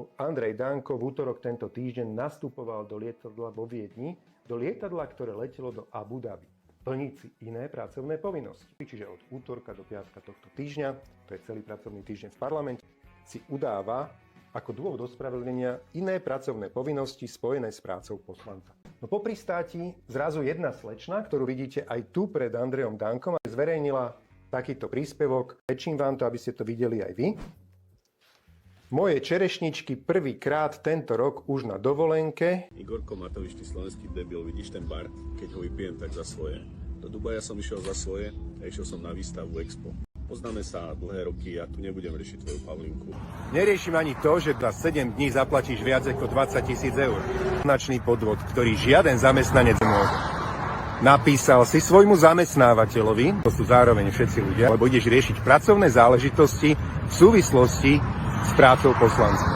lebo Andrej Danko v útorok tento týždeň nastupoval do lietadla vo Viedni, do lietadla, ktoré letelo do Abu Dhabi, plniť si iné pracovné povinnosti. Čiže od útorka do piatka tohto týždňa, to je celý pracovný týždeň v parlamente, si udáva ako dôvod ospravedlnenia iné pracovné povinnosti spojené s prácou poslanca. No po pristáti zrazu jedna slečna, ktorú vidíte aj tu pred Andrejom Dankom, zverejnila takýto príspevok. Rečím vám to, aby ste to videli aj vy. Moje čerešničky prvýkrát tento rok už na dovolenke. Igorko Matovič, ty slovenský debil, vidíš ten bar? Keď ho vypijem, tak za svoje. Do Dubaja som išiel za svoje a išiel som na výstavu Expo. Poznáme sa dlhé roky, ja tu nebudem riešiť tvoju Pavlinku. Neriešim ani to, že za 7 dní zaplatíš viac ako 20 000 eur. Značný podvod, ktorý žiaden zamestnanec nemôže. Napísal si svojmu zamestnávateľovi, to sú zároveň všetci ľudia, lebo ideš riešiť pracovné záležitosti v súvislosti s prácou poslanca.